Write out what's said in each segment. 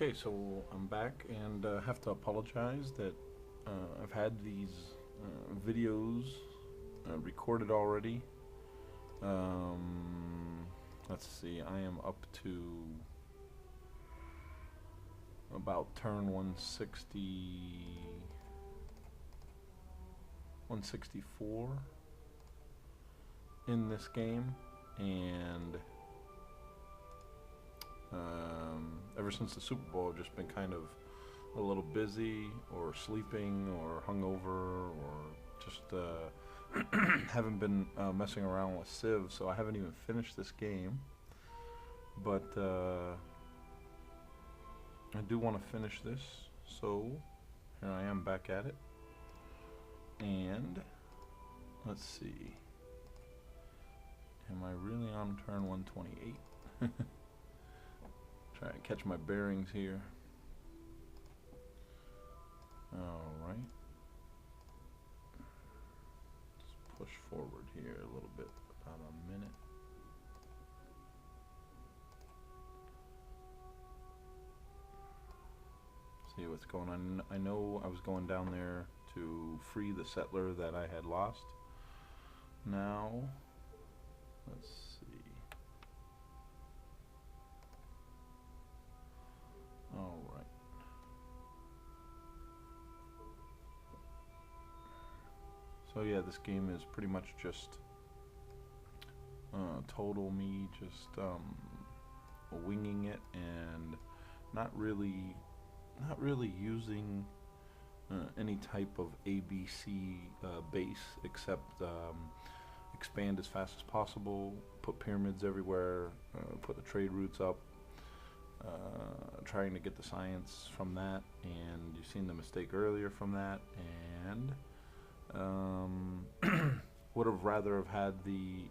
Okay, so I'm back and have to apologize that I've had these videos recorded already. Let's see, I am up to about turn 164 in this game, and ever since the Super Bowl, I've just been kind of a little busy or sleeping or hungover or just haven't been messing around with Civ, so I haven't even finished this game. But I do want to finish this, so here I am back at it. And let's see, am I really on turn 128? Try to catch my bearings here. Alright. Let's push forward here a little bit, about a minute. See what's going on. I know I was going down there to free the settler that I had lost. Now, let's see. Alright. So yeah, this game is pretty much just total me just winging it and not really using any type of ABC base except expand as fast as possible, put pyramids everywhere, put the trade routes up, trying to get the science from that, and you've seen the mistake earlier from that, and would have rather have had the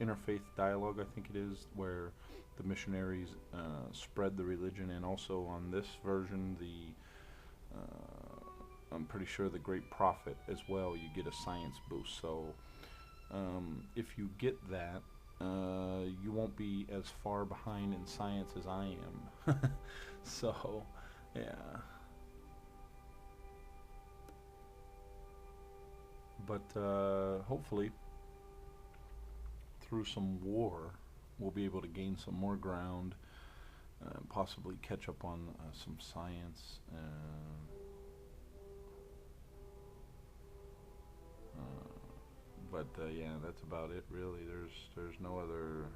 interfaith dialogue, I think it is, where the missionaries spread the religion, and also on this version I'm pretty sure the Great Prophet as well, you get a science boost. So if you get that, you won't be as far behind in science as I am. So yeah, but hopefully through some war we'll be able to gain some more ground, possibly catch up on some science. But yeah, that's about it really. There's no other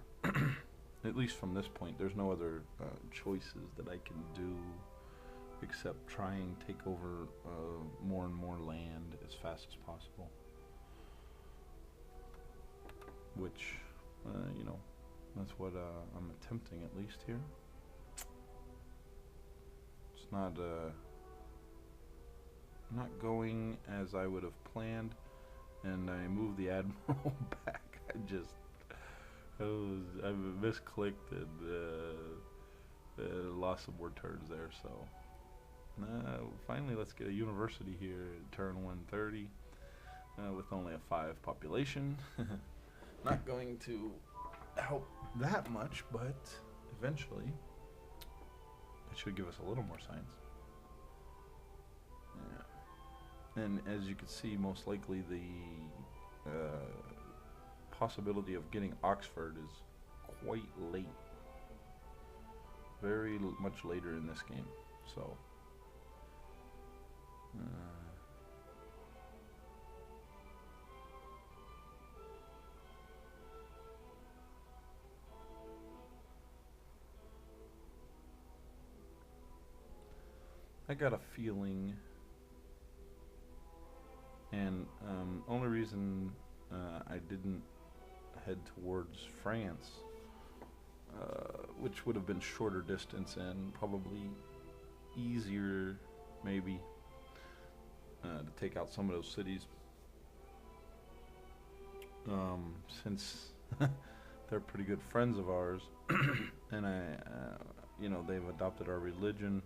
at least from this point, there's no other choices that I can do except try and take over more and more land as fast as possible, which you know, that's what I'm attempting, at least here. It's not going as I would have planned, and I moved the admiral back. I misclicked and lost some more turns there. So finally, let's get a university here at turn 130 with only a 5 population. Not going to help that much, but eventually it should give us a little more science. Yeah. And as you can see, most likely the possibility of getting Oxford is quite late. Very much later in this game. So I got a feeling, and only reason I didn't head towards France, which would have been shorter distance and probably easier maybe to take out some of those cities, since they're pretty good friends of ours, and you know, they've adopted our religion.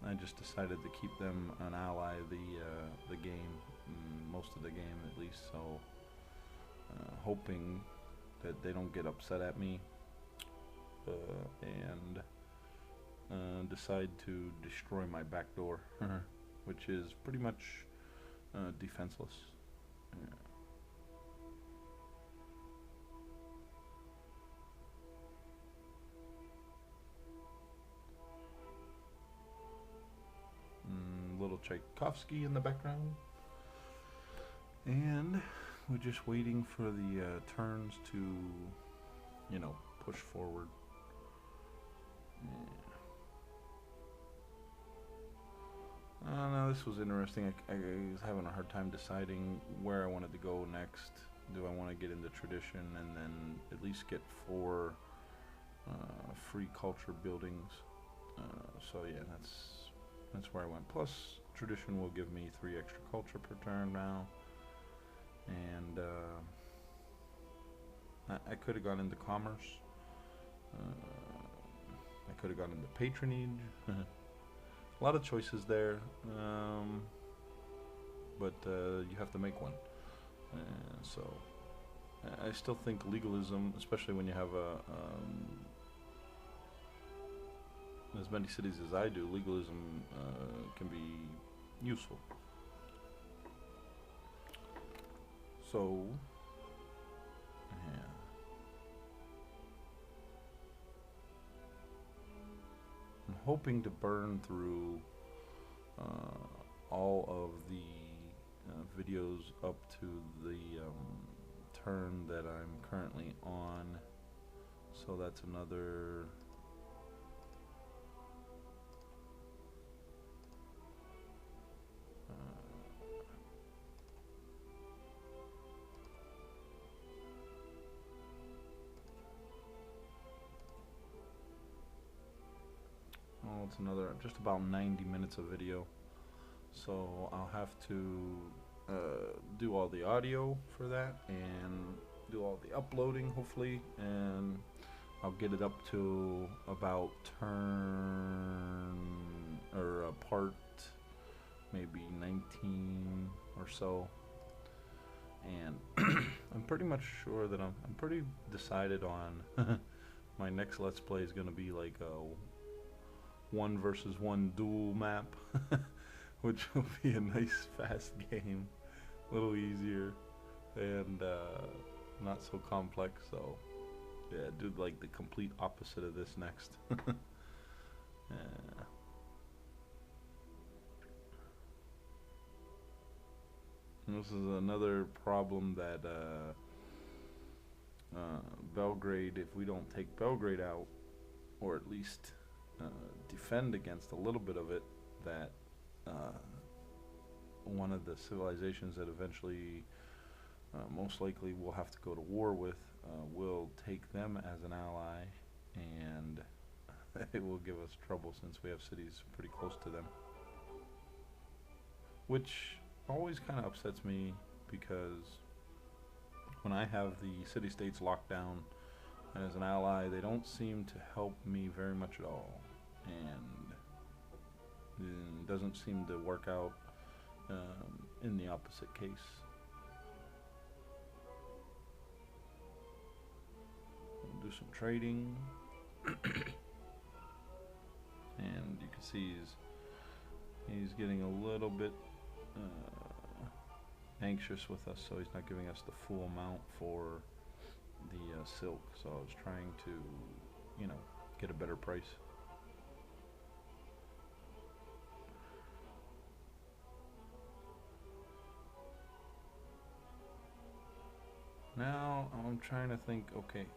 I just decided to keep them an ally the game, most of the game at least, so hoping that they don't get upset at me, and decide to destroy my back door, which is pretty much defenseless. Yeah. Little Tchaikovsky in the background. And we're just waiting for the turns to, you know, push forward. Yeah. No, this was interesting. I was having a hard time deciding where I wanted to go next. Do I want to get into tradition and then at least get 4 free culture buildings? So yeah, that's where I went. Plus, tradition will give me 3 extra culture per turn now. And I could have gone into commerce. I could have gone into patronage. A lot of choices there. But you have to make one. So I still think legalism, especially when you have as many cities as I do, legalism can be useful. So, yeah. I'm hoping to burn through all of the videos up to the turn that I'm currently on. So that's another... it's another just about 90 minutes of video, so I'll have to do all the audio for that and do all the uploading hopefully, and I'll get it up to about part maybe 19 or so, and I'm pretty much sure that I'm pretty decided on my next Let's Play is going to be like a 1 versus 1 duel map, which will be a nice fast game, a little easier and not so complex. So yeah, do like the complete opposite of this next. Yeah. And this is another problem that Belgrade, if we don't take Belgrade out, or at least defend against a little bit of it, that one of the civilizations that eventually most likely we'll have to go to war with will take them as an ally, and it will give us trouble since we have cities pretty close to them, which always kind of upsets me, because when I have the city-states locked down as an ally, they don't seem to help me very much at all, and it doesn't seem to work out in the opposite case. We'll do some trading, and you can see he's getting a little bit anxious with us, so he's not giving us the full amount for the silk. So I was trying to, you know, get a better price. Now I'm trying to think, okay,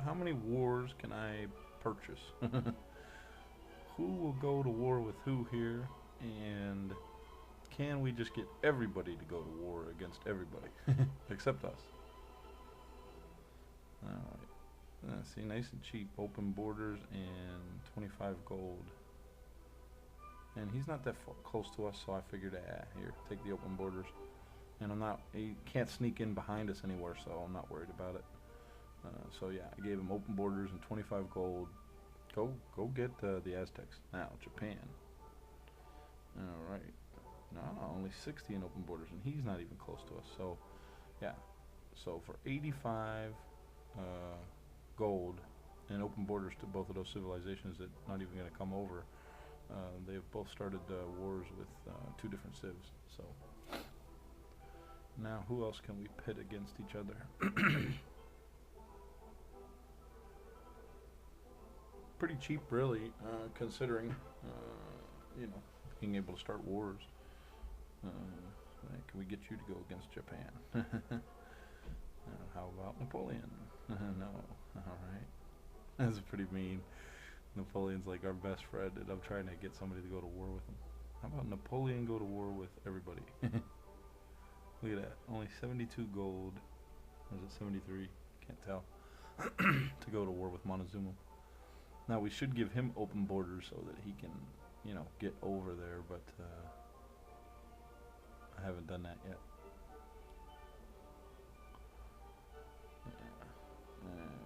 how many wars can I purchase? Who will go to war with who here, and can we just get everybody to go to war against everybody except us? Alright, see, nice and cheap, open borders and 25 gold, and he's not that close to us, so I figured, here, take the open borders, and he can't sneak in behind us anywhere, so I'm not worried about it. So yeah, I gave him open borders and 25 gold. Go get the Aztecs. Now Japan. Alright, no, only 60 in open borders, and he's not even close to us. So yeah, so for 85 gold, and open borders to both of those civilizations that not even going to come over. They've both started wars with two different civs. So now, who else can we pit against each other? Pretty cheap, really, considering being able to start wars. Can we get you to go against Japan? How about Napoleon? No. All right. That's pretty mean. Napoleon's like our best friend, and I'm trying to get somebody to go to war with him. How about Napoleon go to war with everybody? Look at that. Only 72 gold. Or is it 73? Can't tell. To go to war with Montezuma. Now, we should give him open borders so that he can, get over there, but I haven't done that yet.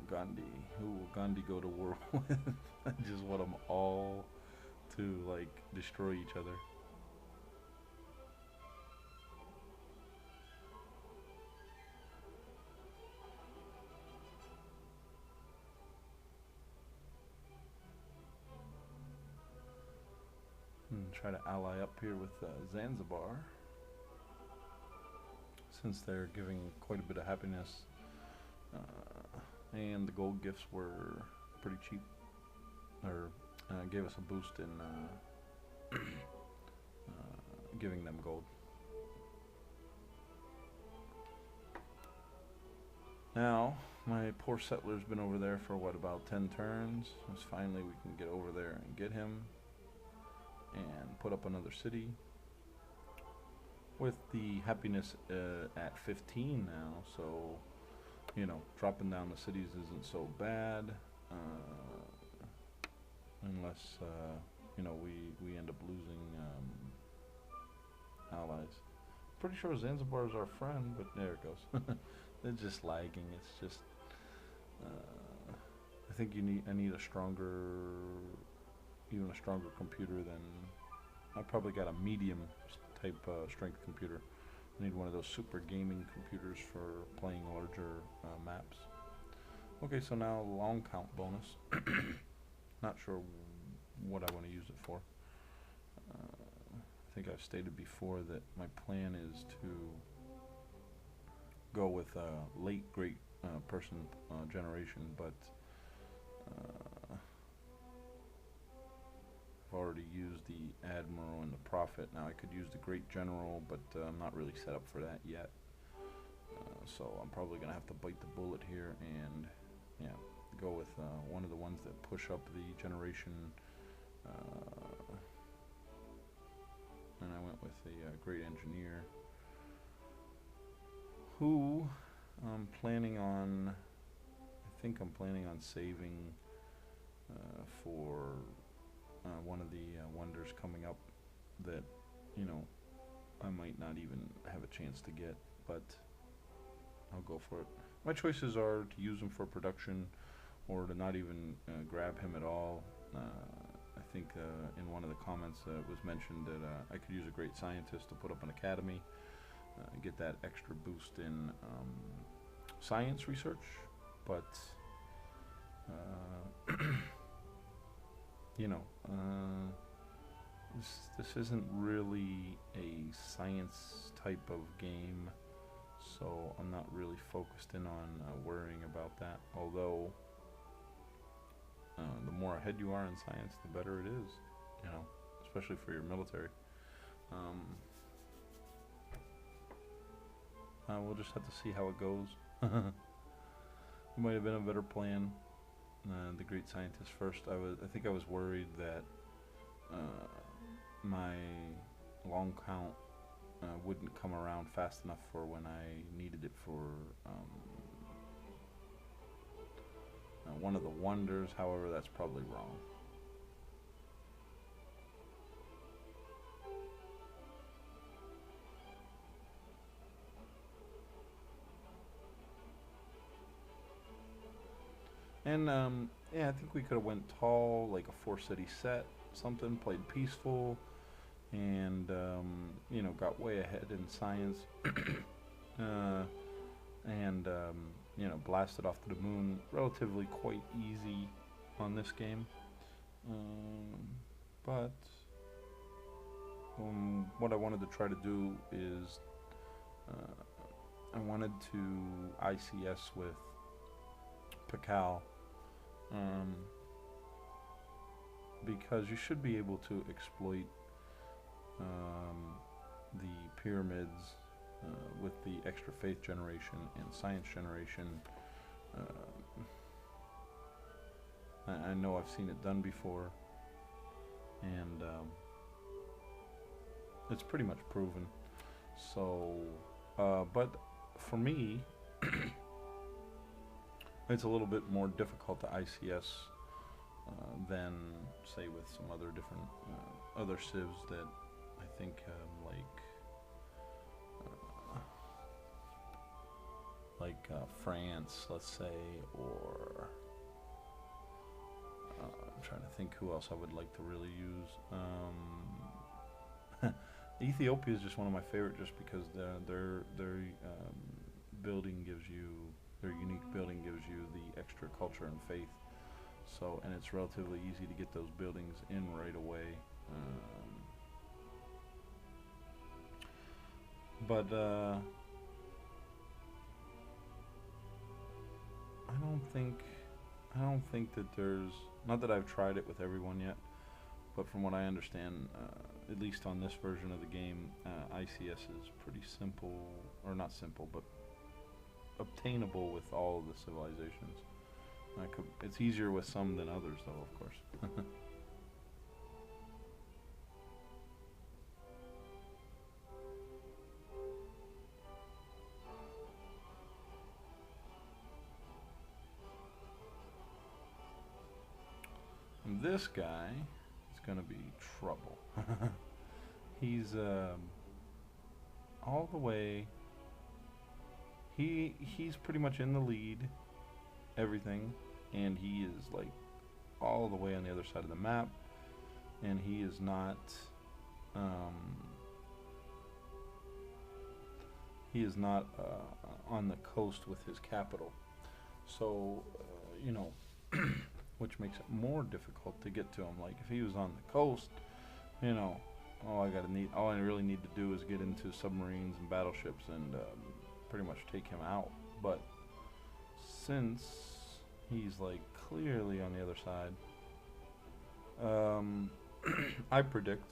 Gandhi. Who will Gandhi go to war with? I just want them all to, destroy each other. Try to ally up here with Zanzibar, since they're giving quite a bit of happiness, and the gold gifts were pretty cheap, or gave us a boost in giving them gold. Now, my poor settler's been over there for about 10 turns. Finally we can get over there and get him and put up another city with the happiness at 15 now, so dropping down the cities isn't so bad, unless we end up losing allies. Pretty sure Zanzibar is our friend, but there it goes. They're just lagging. It's just I think I need a stronger computer than, I probably got a medium type strength computer. I need one of those super gaming computers for playing larger maps. Okay, so now long count bonus. Not sure what I want to use it for. I think I've stated before that my plan is to go with late great person generation, but I've already used the Admiral and the Prophet. Now I could use the Great General, but I'm not really set up for that yet. So I'm probably going to have to bite the bullet here and go with one of the ones that push up the generation. And I went with the Great Engineer, who I'm planning on, I think I'm planning on saving for one of the wonders coming up that I might not even have a chance to get, but I'll go for it. My choices are to use him for production or to not even grab him at all. I think in one of the comments it was mentioned that I could use a great scientist to put up an academy, get that extra boost in science research, but this isn't really a science type of game, so I'm not really focused in on worrying about that, although the more ahead you are in science, the better it is, especially for your military. We'll just have to see how it goes. It might have been a better plan, the great scientist first. I think I was worried that my long count wouldn't come around fast enough for when I needed it for one of the wonders. However, that's probably wrong. And yeah, I think we could have went tall, like a 4-city set, something, played peaceful, and got way ahead in science, and blast it off to the moon. Relatively quite easy on this game. But what I wanted to try to do is I wanted to ICS with Pangea, because you should be able to exploit the pyramids with the extra faith generation and science generation. I know I've seen it done before, and it's pretty much proven. So, but for me, it's a little bit more difficult to ICS than, say, with some other different other civs that I think France, let's say, or I'm trying to think who else I would like to really use. Ethiopia is just one of my favorite, just because their building gives you, their unique building gives you the extra culture and faith. So, and it's relatively easy to get those buildings in right away. But I don't think that there's, not that I've tried it with everyone yet, but from what I understand, at least on this version of the game, ICS is pretty simple, or not simple, but obtainable with all of the civilizations. It's easier with some than others, though, of course. And this guy is going to be trouble. He's all the way. He's pretty much in the lead, everything, and he is like all the way on the other side of the map, and he is not. He is not on the coast with his capital, so which makes it more difficult to get to him. Like if he was on the coast, all I really need to do is get into submarines and battleships and pretty much take him out. But since he's like clearly on the other side, I predict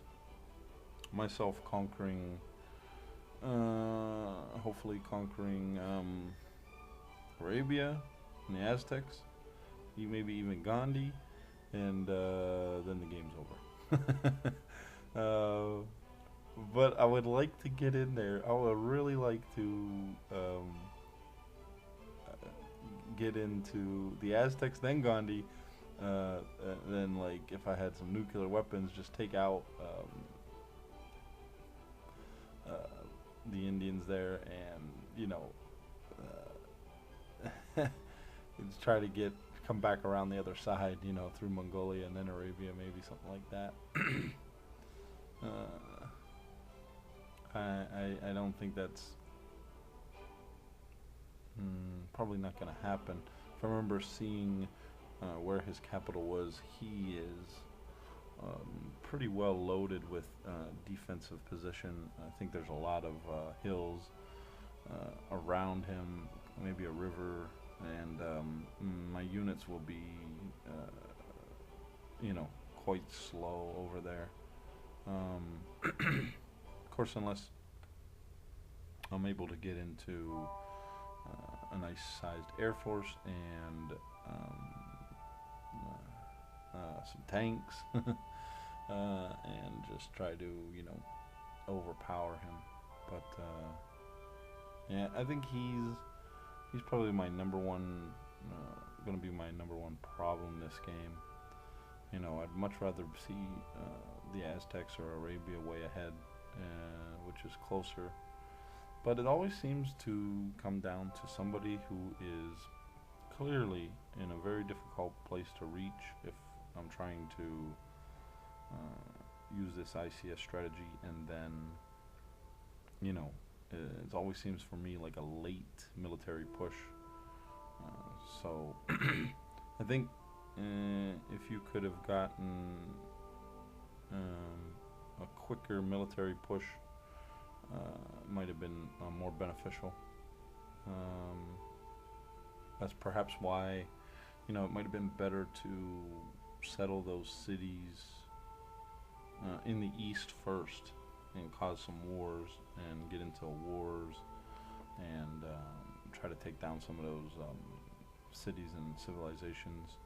myself conquering, hopefully conquering Arabia and the Aztecs, maybe even Gandhi, and then the game's over. But I would like to get in there. I would really like to get into the Aztecs, then Gandhi, then like if I had some nuclear weapons, just take out the Indians there, and just try to come back around the other side, through Mongolia and then Arabia, maybe something like that. I don't think that's probably not going to happen. If I remember seeing where his capital was, he is pretty well loaded with defensive position. I think there's a lot of hills around him, maybe a river, and my units will be quite slow over there. Of course, unless I'm able to get into a nice sized air force and some tanks, and just try to overpower him. But yeah, I think he's probably my number one, going to be my number one problem this game. I'd much rather see the Aztecs or Arabia way ahead, which is closer. But it always seems to come down to somebody who is clearly in a very difficult place to reach if I'm trying to use this ICS strategy, and then it always seems for me like a late military push So I think if you could have gotten a quicker military push, might have been more beneficial. Um, that's perhaps why, it might have been better to settle those cities in the east first and cause some wars and get into wars and try to take down some of those cities and civilizations.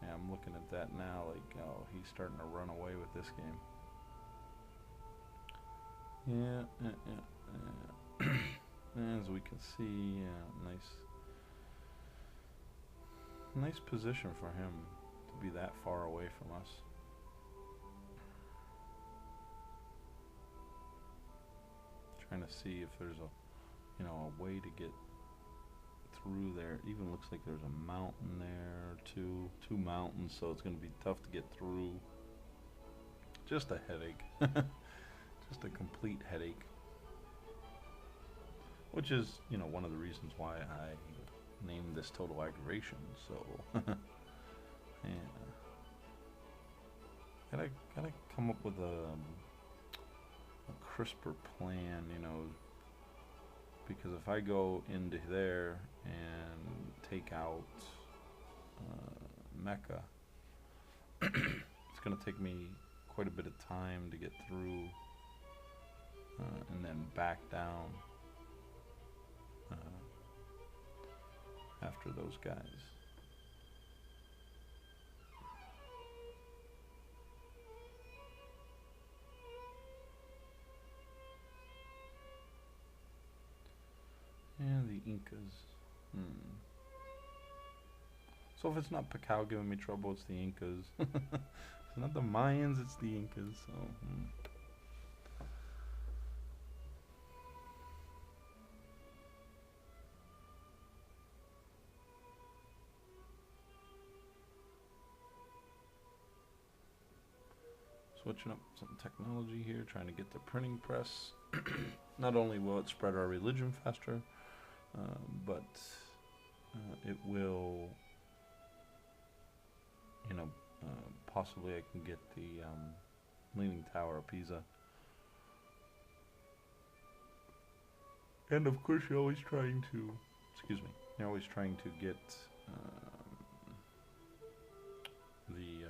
Yeah, I'm looking at that now, like, oh, he's starting to run away with this game. Yeah, as we can see, yeah, nice position for him to be that far away from us. Trying to see if there's a way to get through there. Even looks like there's a mountain there, two mountains, so it's going to be tough to get through. Just a headache. Just a complete headache. Which is, one of the reasons why I named this total aggravation. So, yeah. Gotta come up with a crisper plan, because if I go into there and take out Mecca, it's going to take me quite a bit of time to get through and then back down after those guys. And the Incas. So if it's not Pacao giving me trouble, it's the Incas. It's not the Mayans, it's the Incas. So. Switching up some technology here, trying to get the printing press. Not only will it spread our religion faster, but it will, possibly I can get the Leaning Tower of Pisa. And of course you're always trying to, you're always trying to get the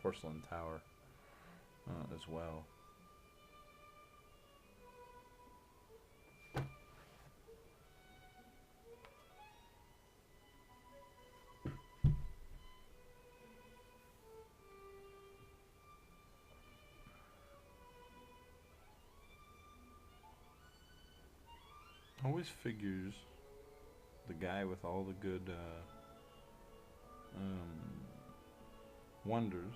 porcelain tower as well. Always figures the guy with all the good wonders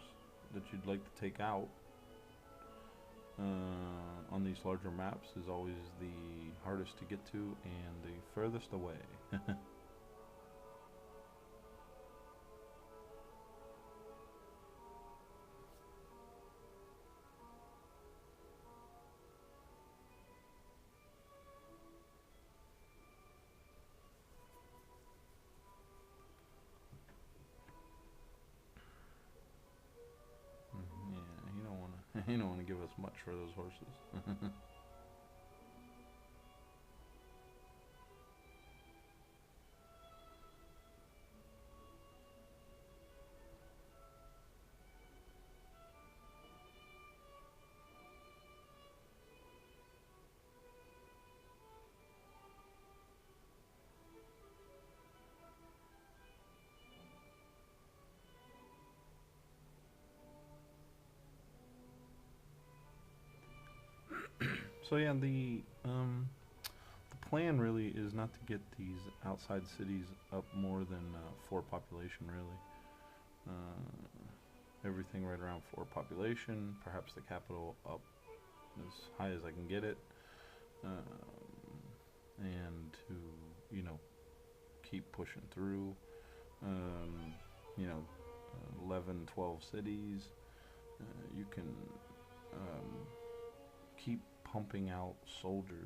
that you'd like to take out on these larger maps is always the hardest to get to and the furthest away. You don't want to give us much for those horses. So yeah, the plan really is not to get these outside cities up more than 4 population, really. Everything right around 4 population, perhaps the capital up as high as I can get it, and to, keep pushing through, 11, 12 cities. You can keep pumping out soldiers